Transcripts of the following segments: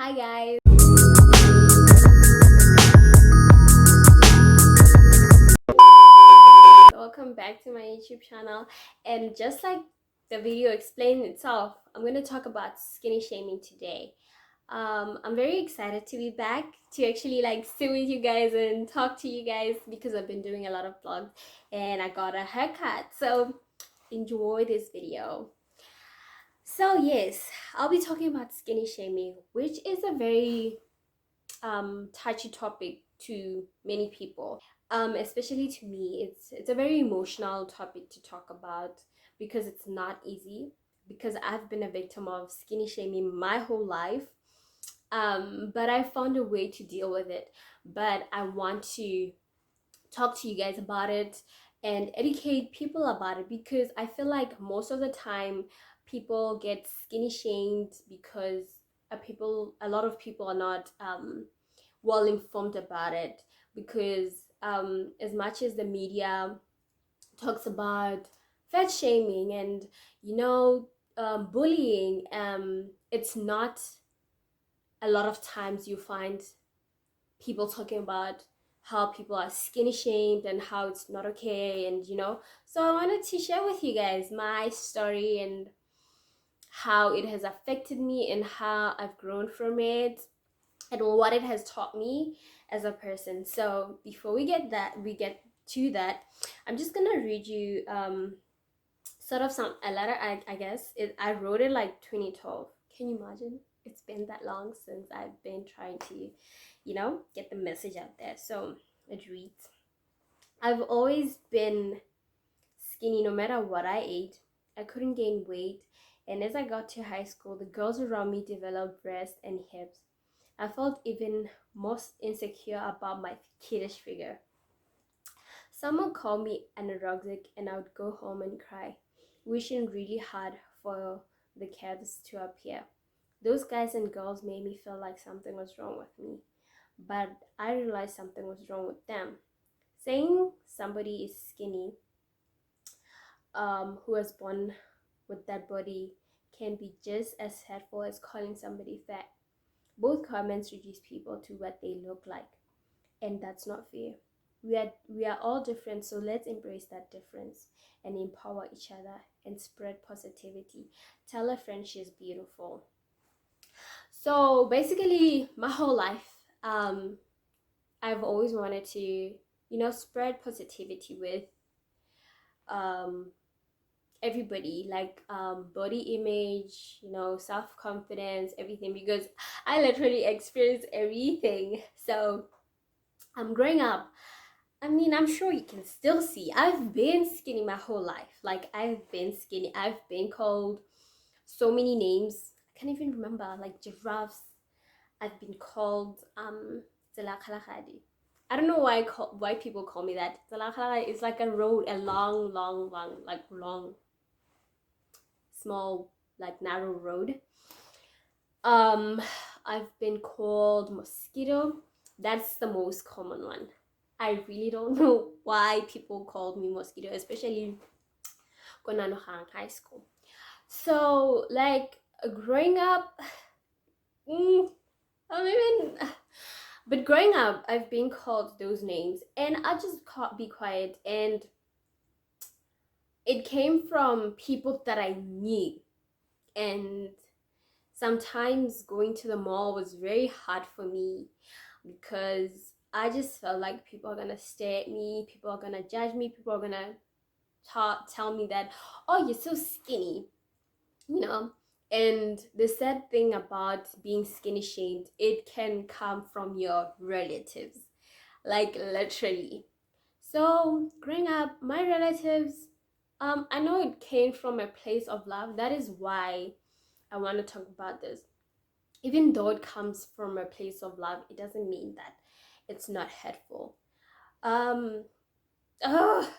Hi guys, welcome back to my YouTube channel. And just like the video explained itself, I'm going to talk about skinny shaming today. I'm very excited to be back to actually like sit with you guys and talk to you guys because I've been doing a lot of vlogs and I got a haircut. So enjoy this video. So yes, I'll be talking about skinny shaming, which is a very touchy topic to many people, especially to me. It's a very emotional topic to talk about because it's not easy, because I've been a victim of skinny shaming my whole life. But I found a way to deal with it. But I want to talk to you guys about it and educate people about it, because I feel like most of the time people get skinny shamed because a lot of people are not well informed about it, because as much as the media talks about fat shaming and bullying, it's not a lot of times you find people talking about how people are skinny shamed and how it's not okay. And so I wanted to share with you guys my story and how it has affected me and how I've grown from it and what it has taught me as a person. So before we get to that, I'm just gonna read you sort of a letter. I guess I wrote it like 2012. Can you imagine? It's been that long since I've been trying to, get the message out there. So it reads: I've always been skinny no matter what I ate. I couldn't gain weight, and as I got to high school, the girls around me developed breasts and hips. I felt even most insecure about my kiddish figure. Someone called me anorexic, and I would go home and cry, wishing really hard for the calves to appear. Those guys and girls made me feel like something was wrong with me, but I realized something was wrong with them. Saying somebody is skinny, who was born with that body, can be just as hurtful as calling somebody fat. Both comments reduce people to what they look like, and that's not fair. We are all different, so let's embrace that difference and empower each other and spread positivity. Tell a friend she's beautiful. So basically, my whole life, I've always wanted to, spread positivity with um, everybody, like body image, self-confidence, everything, because I literally experienced everything. So I'm growing up, I mean, I'm sure you can still see I've been skinny my whole life. Like, I've been skinny, I've been called so many names. I can't even remember, like giraffes. I've been called Zalakhalakadi. I don't know why people call me that. Zalakhalakadi is like a road, a long, long, long, like long, small, like narrow road. Um, I've been called mosquito. That's the most common one. I really don't know why people called me mosquito, especially when I was in high school. So, like, growing up, I mean, but growing up, I've been called those names, and I just can't be quiet. And it came from people that I knew, and sometimes going to the mall was very hard for me because I just felt like people are gonna stare at me, people are gonna judge me, people are gonna tell me that, oh, you're so skinny, you know. And the sad thing about being skinny shamed, it can come from your relatives, like literally. So growing up, my relatives, I know it came from a place of love. That is why I want to talk about this. Even though it comes from a place of love, it doesn't mean that it's not hurtful. Um, ugh.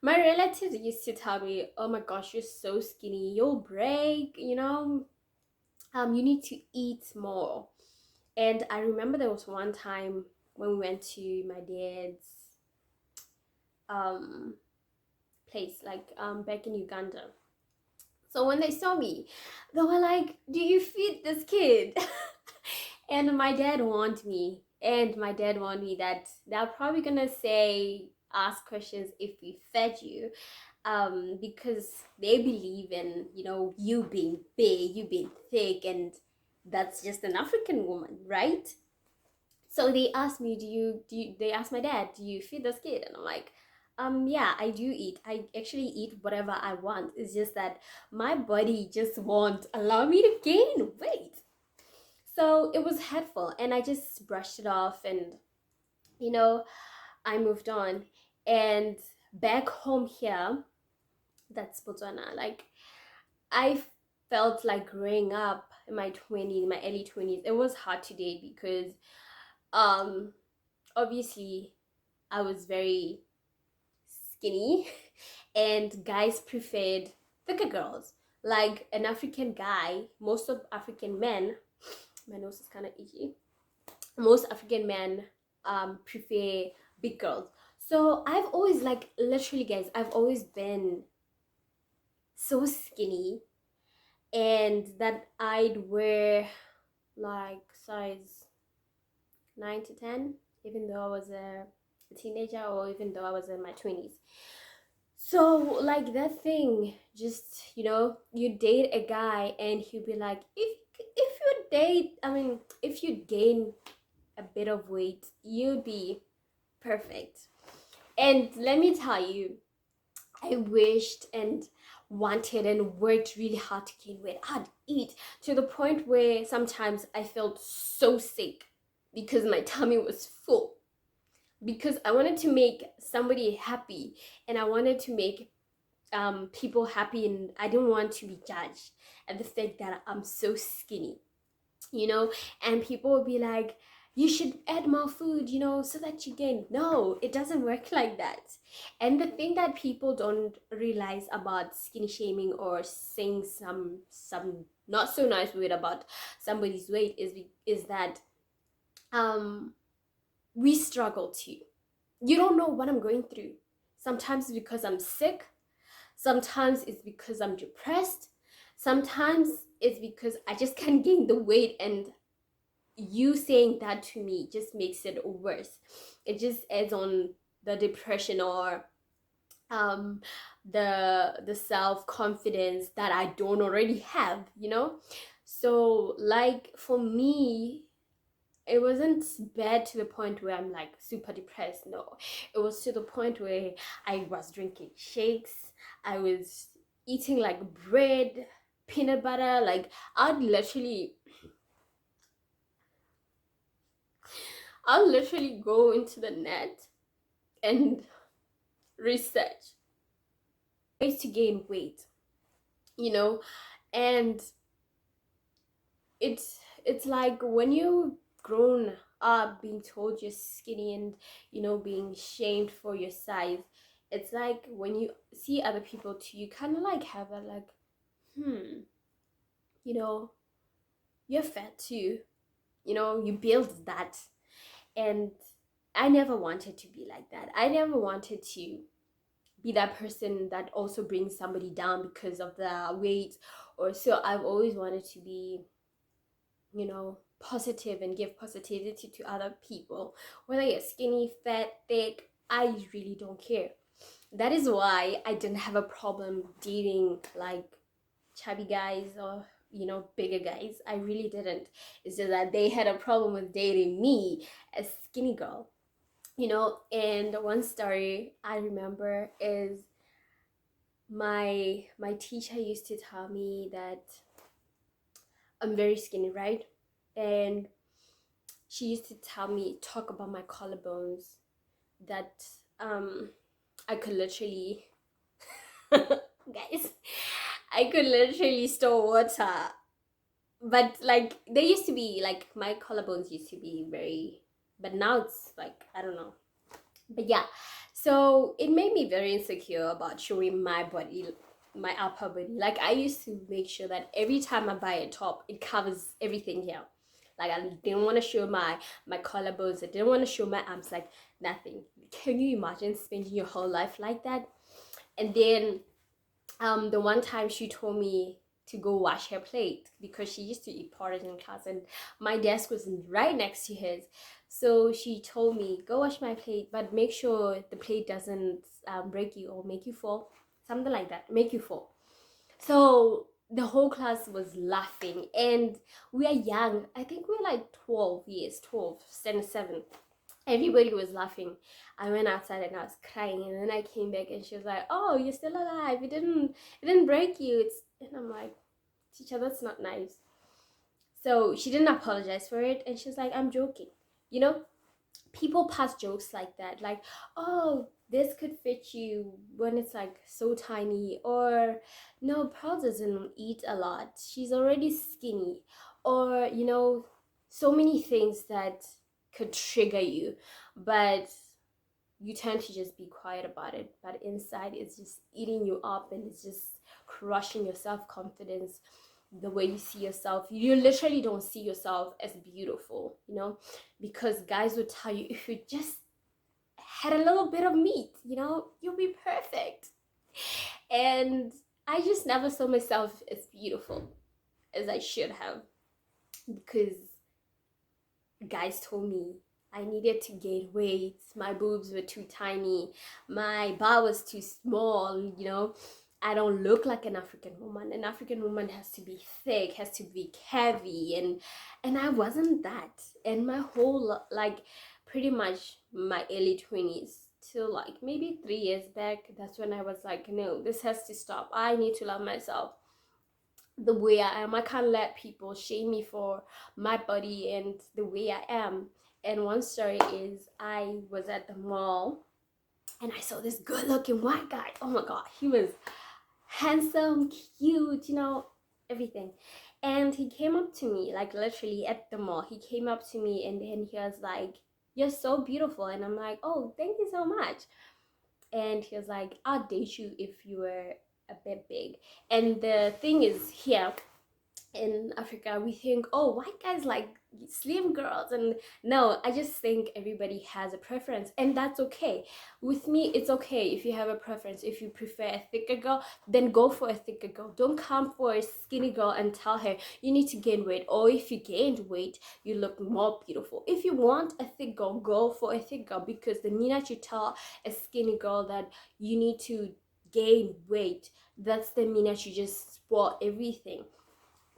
My relatives used to tell me, "Oh my gosh, you're so skinny. You'll break. You need to eat more." And I remember there was one time when we went to my dad's um place, like back in Uganda. So when they saw me, they were like, "Do you feed this kid?" And my dad warned me. And my dad warned me that they're probably gonna say, ask questions if we fed you, because they believe in, you being big, you being thick, and that's just an African woman, right? So they asked me, they asked my dad, "Do you feed this kid?" And I'm like, yeah, I do eat. I actually eat whatever I want. It's just that my body just won't allow me to gain weight. So it was hurtful, and I just brushed it off, and you know, I moved on. And back home here, that's Botswana. Like, I felt like growing up in my 20s, my early 20s, it was hard to date because um obviously I was very skinny and guys preferred thicker girls. Like an African guy, most of African men, my nose is kind of itchy. Most African men prefer big girls. So I've always, like, literally, guys, I've always been so skinny, and that I'd wear like size 9 to 10, even though I was a teenager, or even though I was in my 20s. So, like, that thing, just, you date a guy and he'll be like, if you date, I mean, if you gain a bit of weight, you'll be perfect. And let me tell you, I wished and wanted and worked really hard to gain weight. I'd eat to the point where sometimes I felt so sick because my tummy was full. Because I wanted to make somebody happy, and I wanted to make people happy, and I didn't want to be judged at the fact that I'm so skinny, and people would be like, "You should add more food, so that you gain." No, it doesn't work like that. And the thing that people don't realize about skinny shaming or saying some not so nice word about somebody's weight is that we struggle too. You don't know what I'm going through. Sometimes it's because I'm sick. Sometimes it's because I'm depressed. Sometimes it's because I just can't gain the weight, and you saying that to me just makes it worse. It just adds on the depression, or um the self-confidence that I don't already have. So, like, for me, it wasn't bad to the point where I'm like super depressed. No, it was to the point where I was drinking shakes, I was eating like bread, peanut butter. Like, i'd literally I'll literally go into the net and research ways to gain weight, you know and it's like when you've grown up being told you're skinny, and being shamed for your size, it's like when you see other people too, you kind of like have a like, you know you're fat too, you build that. And I never wanted to be like that. I never wanted to be that person that also brings somebody down because of the weight. Or so I've always wanted to be, positive and give positivity to other people, whether you're skinny, fat, thick. I really don't care. That is why I didn't have a problem dating like chubby guys, or bigger guys. I really didn't. It's just that they had a problem with dating me, a skinny girl. And one story I remember is my teacher used to tell me that I'm very skinny, right? And she used to talk about my collarbones, that I could literally guys, I could literally store water. But like, they used to be like, my collarbones used to be very, but now it's like, I don't know. But yeah, so it made me very insecure about showing my body, my upper body. Like, I used to make sure that every time I buy a top, it covers everything here. Like, I didn't want to show my collarbones. I didn't want to show my arms, like nothing. Can you imagine spending your whole life like that? And then The one time she told me to go wash her plate because she used to eat porridge in class, and my desk was right next to his. So she told me, go wash my plate, but make sure the plate doesn't break you or make you fall, something like that, make you fall. So the whole class was laughing, and we are young. I think we we're like 12 years, 12, 7. Everybody was laughing. I went outside and I was crying, and then I came back and she was like, "Oh, you're still alive. It didn't break you." And I'm like, "Teacher, that's not nice." So she didn't apologize for it, and she was like, "I'm joking." You know, people pass jokes like that, like, "Oh, this could fit you," when it's like so tiny, or no, Pearl doesn't eat a lot. She's already skinny, or so many things that could trigger you, but you tend to just be quiet about it, but inside it's just eating you up, and it's just crushing your self-confidence, the way you see yourself. You literally don't see yourself as beautiful, because guys would tell you, if you just had a little bit of meat, you'll be perfect. And I just never saw myself as beautiful as I should have, because guys told me I needed to gain weight, my boobs were too tiny, my bar was too small. I don't look like an African woman. An African woman has to be thick, has to be heavy, and I wasn't that. And my whole, like, pretty much my early 20s till like maybe 3 years back, that's when I was like, no, this has to stop. I need to love myself the way I am. I can't let people shame me for my body and the way I am. And one story is, I was at the mall and I saw this good looking white guy. Oh my god, he was handsome, cute, everything. And he came up to me, like literally at the mall. He came up to me and then he was like, "You're so beautiful." And I'm like, "Oh, thank you so much." And he was like, "I'll date you if you were a bit big." And the thing is, here in Africa, we think, oh, white guys like slim girls. And no, I just think everybody has a preference, and that's okay. With me, it's okay if you have a preference. If you prefer a thicker girl, then go for a thicker girl. Don't come for a skinny girl and tell her you need to gain weight. Or if you gained weight, you look more beautiful. If you want a thick girl, go for a thick girl, because the minute you tell a skinny girl that you need to gain weight, that's the minute you just spoil everything.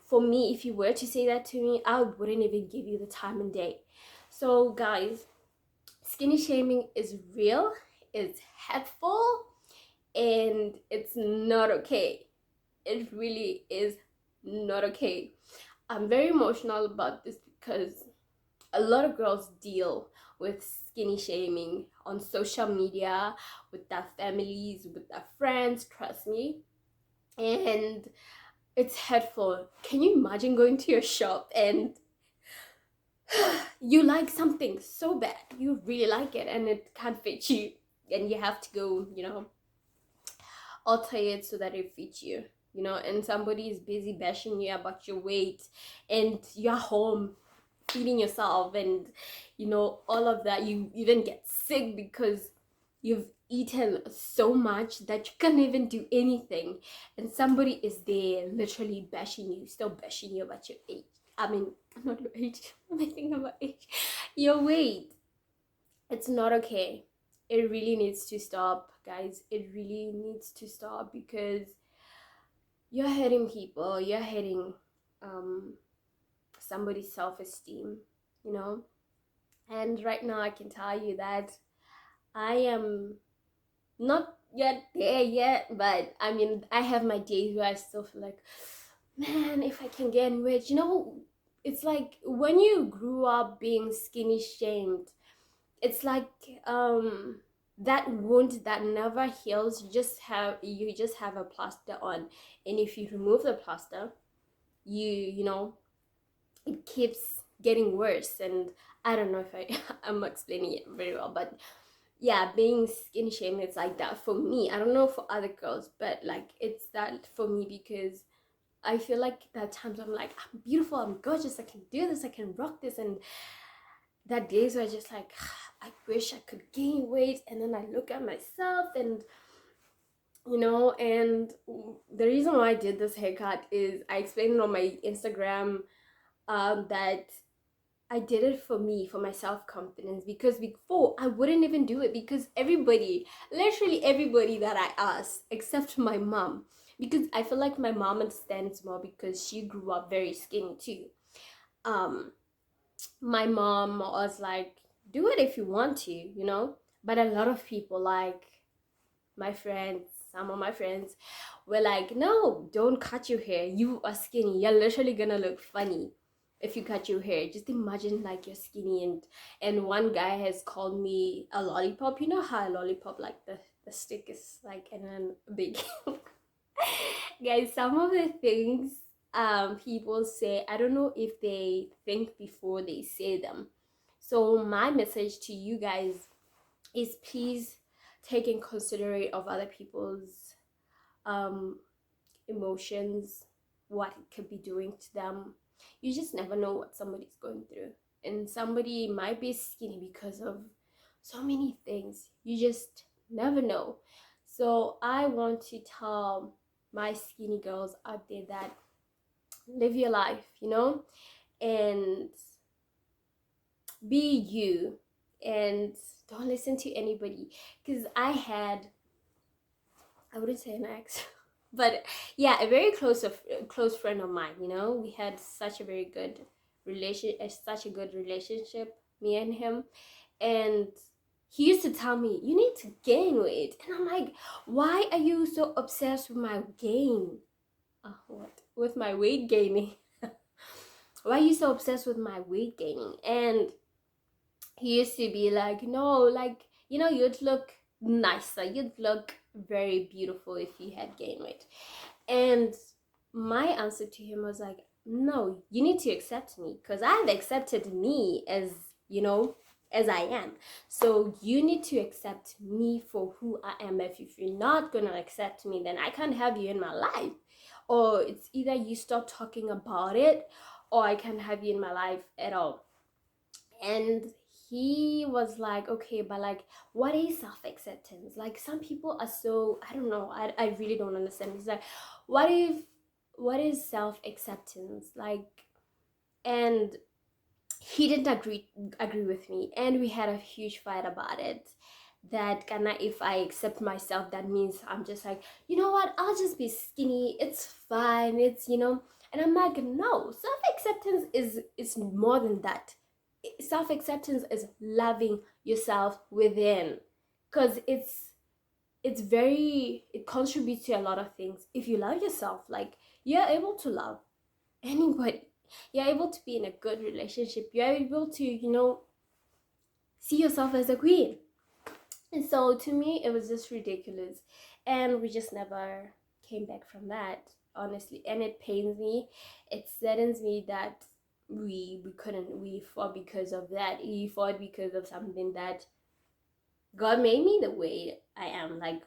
For me, if you were to say that to me, I wouldn't even give you the time and day. So guys, skinny shaming is real, it's hateful, and it's not okay. It really is not okay. I'm very emotional about this because a lot of girls deal with skinny shaming on social media, with their families, with their friends, trust me. And it's hurtful. Can you imagine going to your shop and you like something so bad, you really like it, and it can't fit you, and you have to go, alter it so that it fits you, and somebody is busy bashing you about your weight, and you're home feeding yourself, and all of that. You even get sick because you've eaten so much that you can't even do anything, and somebody is there literally bashing you, still bashing you about your age. I mean, not your age. I'm thinking about age. Your weight. It's not okay. It really needs to stop, guys. It really needs to stop, because you're hurting people. You're hurting um somebody's self-esteem, you know. And right now, I can tell you that I am not yet there yet, but I mean, I have my days where I still feel like, man, if I can gain weight, it's like when you grew up being skinny shamed, it's like that wound that never heals. You just have a plaster on, and if you remove the plaster, you know it keeps getting worse. And I don't know if I'm explaining it very well, but yeah, being skinny shamed, it's like that for me. I don't know for other girls, but like it's that for me, because I feel like that times I'm like, I'm beautiful, I'm gorgeous, I can do this, I can rock this. And that days where I just like, I wish I could gain weight. And then I look at myself and And the reason why I did this haircut is I explained it on my Instagram, that I did it for me, for my self confidence, because before I wouldn't even do it because everybody, literally everybody that I asked, except my mom, because I feel like my mom understands more because she grew up very skinny too. Um, my mom was like, do it if you want to. But a lot of people, like my friends, some of my friends, were like, no, don't cut your hair. You are skinny. You're literally gonna look funny if you cut your hair. Just imagine like you're skinny, and one guy has called me a lollipop. You know how a lollipop, like the stick is like, and then big. Guys, some of the things people say, I don't know if they think before they say them. So my message to you guys is, please take in consideration of other people's um emotions, what it could be doing to them. You just never know what somebody's going through, and somebody might be skinny because of so many things. You just never know. So I want to tell my skinny girls out there that live your life, and be you, and don't listen to anybody. Because I wouldn't say an ex, but yeah, a very close friend of mine. We had such a very good such a good relationship, me and him. And he used to tell me, you need to gain weight. And I'm like, why are you so obsessed with my gain? What? With my weight gaining? Why are you so obsessed with my weight gaining? And he used to be like, no, like, you'd look nicer. You'd look very beautiful if you had gained weight. And my answer to him was like, no, you need to accept me, because I've accepted me as I am. So you need to accept me for who I am. If you're not gonna accept me, then I can't have you in my life. Or it's either you stop talking about it, or I can't have you in my life at all. And he was like, okay, but like, what is self-acceptance? Like, some people are so, I don't know, I really don't understand. He's like, what is self-acceptance? Like, and he didn't agree with me, and we had a huge fight about it. That kinda, if I accept myself, that means I'm just like, you know what, I'll just be skinny, it's fine, it's. And I'm like, no, self-acceptance is more than that. Self-acceptance is loving yourself within, because it contributes to a lot of things. If you love yourself, like, you're able to love anybody. You're able to be in a good relationship. You're able to see yourself as a queen. And so to me, it was just ridiculous, and we just never came back from that, honestly. And it pains me, it saddens me that we fought because of that. We fought because of something that God made me the way I am. Like,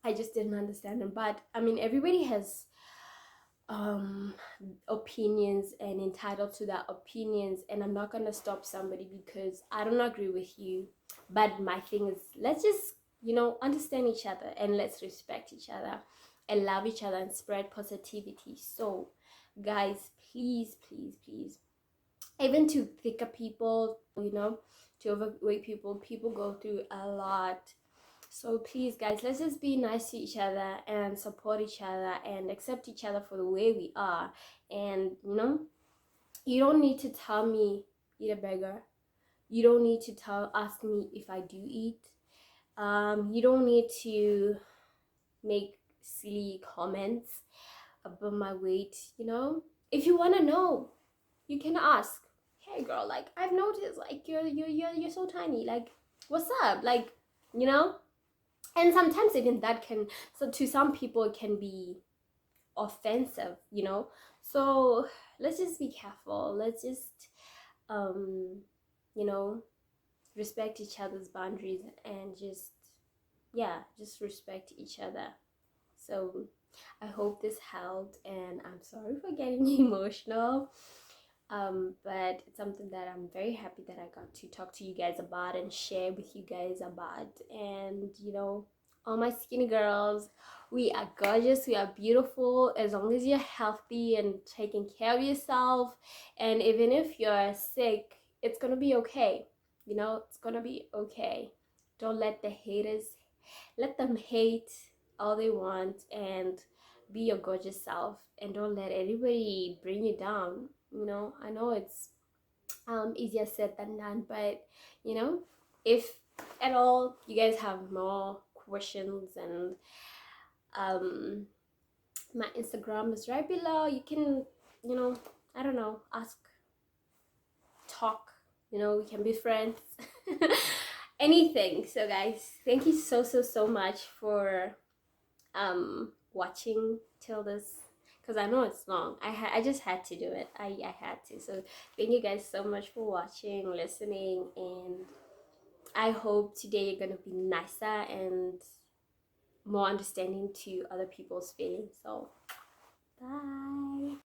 I just didn't understand him. But I mean, everybody has um opinions and entitled to their opinions, and I'm not gonna stop somebody because I don't agree with you. But my thing is, let's just understand each other, and let's respect each other and love each other and spread positivity. So guys, please, please, please, even to thicker people, to overweight people go through a lot. So please, guys, let's just be nice to each other and support each other and accept each other for the way we are. And you don't need to tell me eat a burger. You don't need to ask me if I do eat. You don't need to make silly comments about my weight. If you want to know, you can ask. Hey girl, like, I've noticed, like, you're so tiny, like, what's up, like, you know and sometimes even that can, so to some people it can be offensive. So let's just be careful. Let's just um you know respect each other's boundaries, and just respect each other. So I hope this helped, and I'm sorry for getting emotional. But it's something that I'm very happy that I got to talk to you guys about and share with you guys about. And all my skinny girls. We are gorgeous, we are beautiful as long as you're healthy and taking care of yourself. And even if you're sick, it's gonna be okay. You know, it's gonna be okay. Don't let the haters, let them hate all they want, and be your gorgeous self, and don't let anybody bring you down. You know, I know it's easier said than done, but you know, if at all you guys have more questions, and um my Instagram is right below, you can, you know, I don't know, ask, talk, you know, we can be friends. Anything. So guys, thank you so much for watching till this, because I know it's long. I just had to do it. I had to. So thank you guys so much for watching, listening, and I hope today you're gonna be nicer and more understanding to other people's feelings. So bye.